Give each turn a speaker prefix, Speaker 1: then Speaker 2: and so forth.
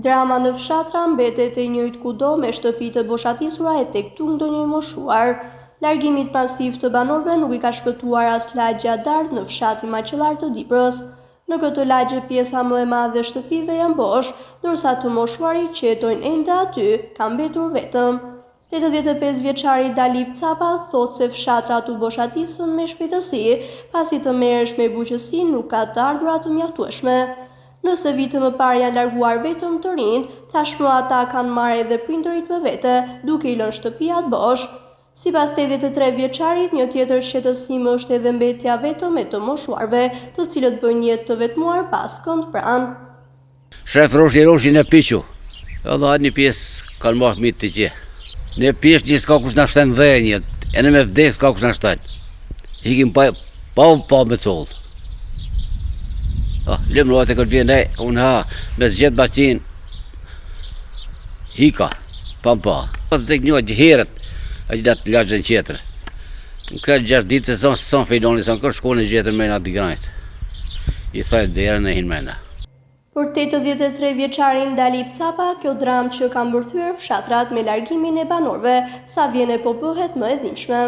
Speaker 1: Drama në fshatra mbetet e njëjtë kudo me shtëpitë të boshatisura e tek tung ndonjë i moshuar. Largimit masiv të banorëve nuk i ka shpëtuar as lagja Dardh në fshatin Maqellar të Diprës. Në këtë lagje pjesa më e madhe e shtëpive janë bosh, ndërsa të moshuarit që jetojnë ende aty ka mbetur vetëm. 85 vjeçari Dalip Capa thotë se fshatrat u boshatisën me shpejtësi, pasi të merresh me buqësi nuk ka të ardhurat të mjaftueshme. Nëse vite më parë janë larguar vetëm të rinjt, tashmë ata kanë marrë edhe prindërit me vete, duke i lënë shtëpiat bosh. Sipas 83 vjeçarit, një tjetër shqetësim është edhe mbetja vetëm e të moshuarve, të cilët bëjnë jetë të vetmuar pas kënd pranë.
Speaker 2: Shef roshi në piqu, edhe një pjesë kanë marrë mitë të gjë. Në pjesë një s'ka kush na shten dhenjët, e në me vdes s'ka kush na shten. Hikim pa me collë. Lëmë luat e këtë vjene, unë me zgjetë batin, hika, pa. Të tek një herët, a gjithat lagën qetër. Në këtë 6 ditë e son filoni, son kërë shkone gjetër me nga t'i granjtë. I thajt dhe herën e hinmena.
Speaker 1: Për 83 vjeçarin Dalip Capa, kjo dramë që ka mbërthyer fshatrat me largimin e banorëve, sa vjene po bëhet më e dhimbshme.